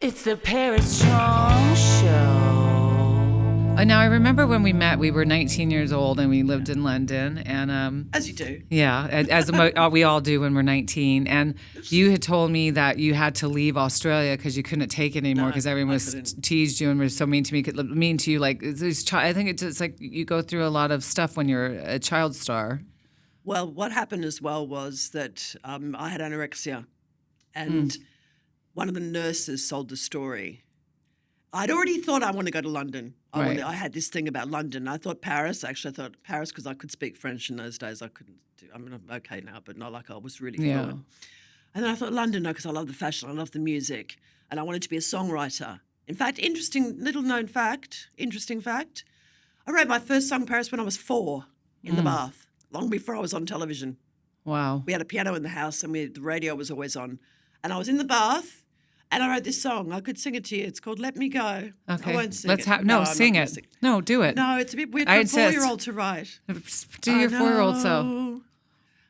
It's the Paris Chong Show. Now, I remember when we met, we were 19 years old and we lived in London. And as you do. Yeah, as we all do when we're 19. And you had told me that you had to leave Australia because you couldn't take it anymore because everyone was teased you and was so mean to me, mean to you. Like, I think it's like you go through a lot of stuff when you're a child star. Well, what happened as well was that I had anorexia, and one of the nurses sold the story. I'd already thought I want to go to London. I had this thing about London. I thought Paris. Actually, I thought Paris because I could speak French in those days. I couldn't do. I mean, I'm okay now, but not like I was really fluent. And then I thought London, no, because I love the fashion, I love the music, and I wanted to be a songwriter. In fact, interesting fact. I wrote my first song, Paris, when I was 4 in the bath, long before I was on television. Wow. We had a piano in the house, and the radio was always on. And I was in the bath. And I wrote this song. I could sing it to you. It's called "Let Me Go." Okay. I won't sing Let's it. no, sing it. No, do it. No, it's a bit weird for I a insist. 4-year-old to write. Do your 4-year-old self.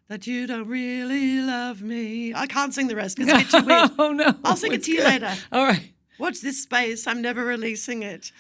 That you don't really love me. I can't sing the rest because it's a bit too weird. Oh no! I'll sing it to you later. All right. Watch this space. I'm never releasing it.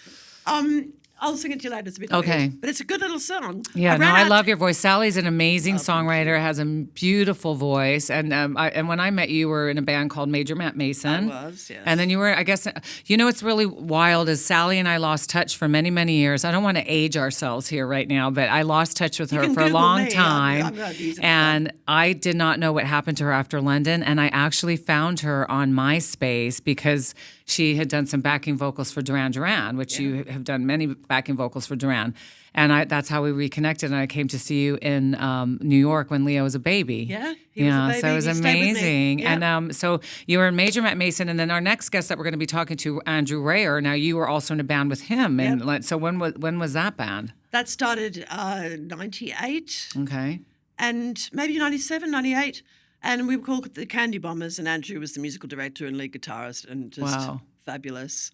I'll sing it to you later. It's a bit okay, weird, but it's a good little song. Yeah, I love your voice. Sally's an amazing songwriter, has a beautiful voice, and when I met you, you were in a band called Major Matt Mason. I was, yes. And then you were, I guess, what's really wild is Sally and I lost touch for many, many years. I don't want to age ourselves here right now, but I lost touch with her for a long time, and I did not know what happened to her after London, and I actually found her on MySpace because she had done some backing vocals for Duran Duran, which you have done many backing vocals for Duran. And that's how we reconnected. And I came to see you in New York when Leo was a baby. Yeah, he was a baby. So it was amazing. Yep. And so you were in Major Matt Mason. And then our next guest that we're going to be talking to, Andrew Rayer. Now, you were also in a band with him. And so when was that band? That started 98. Okay. And maybe 97, 98. And we were called the Candy Bombers, and Andrew was the musical director and lead guitarist, and just fabulous.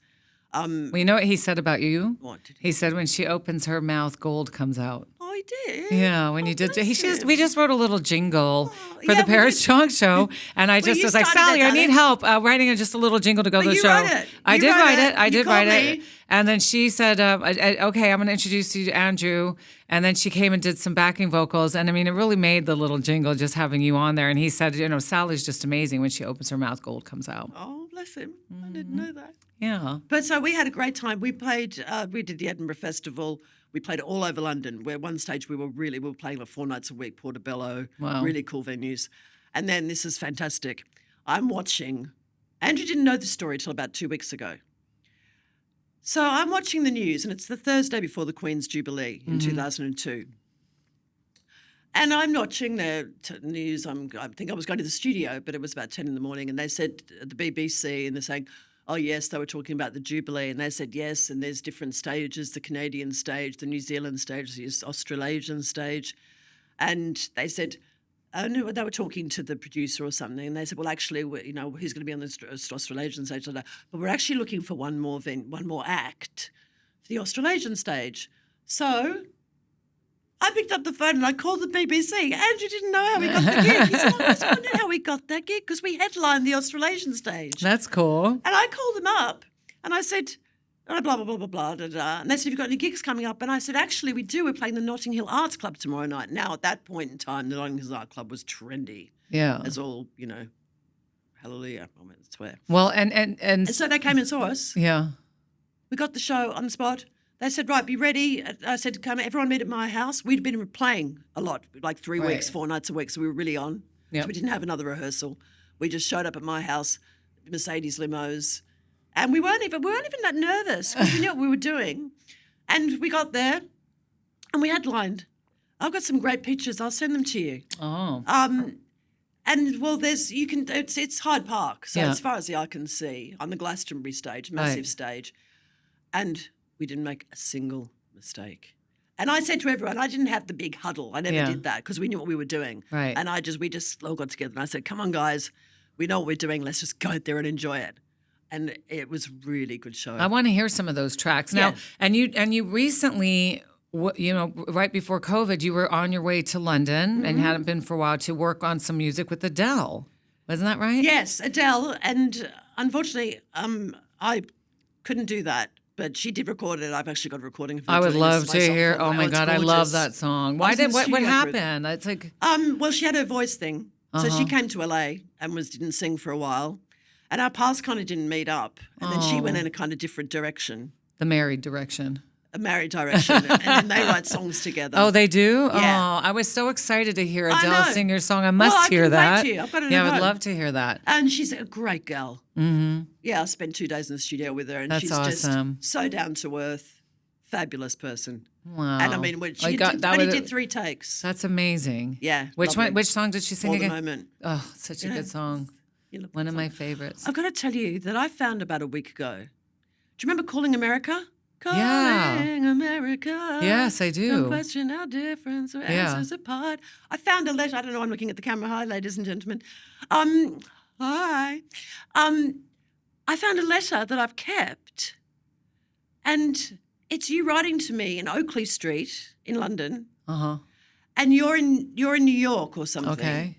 Well, you know what he said about you? What did he said when she opens her mouth, gold comes out. Oh, he did? Yeah, when you did. We just wrote a little jingle for the Paris Chong Show, and I just was like, Sally, I need help writing just a little jingle to go to the show. I did write it. And then she said, okay, I'm going to introduce you to Andrew. And then she came and did some backing vocals. And I mean, it really made the little jingle just having you on there. And he said, Sally's just amazing. When she opens her mouth, gold comes out. Oh, bless him. I didn't know that. Yeah. But so we had a great time. We played, we did the Edinburgh Festival. We played all over London, where one stage we were playing like 4 nights a week, Portobello, really cool venues. And then this is fantastic. I'm watching. Andrew didn't know the story till about 2 weeks ago. So I'm watching the news, and it's the Thursday before the Queen's Jubilee in 2002. And I'm watching the news. I think I was going to the studio, but it was about 10 in the morning, and they said at the BBC, and they're saying, oh, yes, they were talking about the Jubilee, and they said, yes, and there's different stages, the Canadian stage, the New Zealand stage, the Australasian stage. And they said, they were talking to the producer or something, and they said, well, actually, who's going to be on the Australasian stage? But we're actually looking for one more act for the Australasian stage. So I picked up the phone and I called the BBC. Andrew didn't know how we got the gig. He said, I was wondering how we got that gig because we headlined the Australasian stage. That's cool. And I called them up and I said, blah, blah, blah, blah, blah, da, da. And they said, have you got any gigs coming up? And I said, actually, we do. We're playing the Notting Hill Arts Club tomorrow night. Now, at that point in time, the Notting Hill Arts Club was trendy. Yeah. As all, hallelujah, I swear. Well, and so they came and saw us. Yeah. We got the show on the spot. They said, right, be ready. I said, come, everyone meet at my house. We'd been playing a lot, like 3 weeks, 4 nights a week, so we were really on. Yep. So we didn't have another rehearsal. We just showed up at my house, Mercedes limos, and we weren't even that nervous because we knew what we were doing. And we got there, and we headlined. I've got some great pictures. I'll send them to you. Oh. And well, it's Hyde Park, so as far as the eye can see, on the Glastonbury stage, massive stage, and we didn't make a single mistake. And I said to everyone, I didn't have the big huddle. I never did that because we knew what we were doing. Right. And we just all got together and I said, come on, guys, we know what we're doing. Let's just go out there and enjoy it. And it was a really good show. I want to hear some of those tracks now. And you recently, right before COVID, you were on your way to London and hadn't been for a while to work on some music with Adele. Wasn't that right? Yes, Adele. And unfortunately, I couldn't do that. But she did record it. I've actually got a recording of her I would doing love this to myself. hear. Oh my it's God, I love gorgeous. that song. I Why was in did the what studio for it. happened? It's like Well, she had her voice thing. So she came to LA and didn't sing for a while. And our paths kind of didn't meet up. And then she went in a kind of different direction. the married direction. A married direction. And then they write songs together. Oh, they do? Yeah. Oh, I was so excited to hear I Adele know. sing your song. I Well, must I hear can wait that. to. I've got it Yeah, at I would home. love to hear that. And she's a great girl. Mm-hmm. Yeah, I spent 2 days in the studio with her. And That's she's awesome. just so down to earth, fabulous person. Wow. And I mean, when she got- did, that only was- did 3 takes. That's amazing. Yeah. Which lovely. one? Which song did she sing For the again? Moment. Oh, such a good song. You love One that of song. my favorites. I've got to tell you that I found about a week ago. Do you remember Calling America? Calling Yeah. America. Yes, I do. Don't question our difference or answers apart. I found a letter. I don't know. I'm looking at the camera. Hi, ladies and gentlemen. Hi. I found a letter that I've kept, and it's you writing to me in Oakley Street in London, and you're in New York or something. Okay.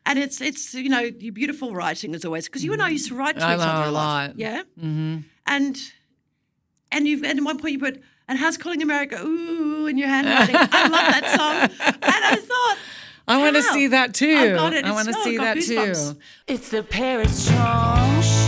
And it's your beautiful writing as always, because you and I used to write to I each know other a lot. Yeah. Mm-hmm. And at one point you put, and how's Calling America? Ooh, in your handwriting. I love that song. And I thought, I want to wow. see that too. I've got it. I want to I've see got that goosebumps. too. It's the Paris Chong Show.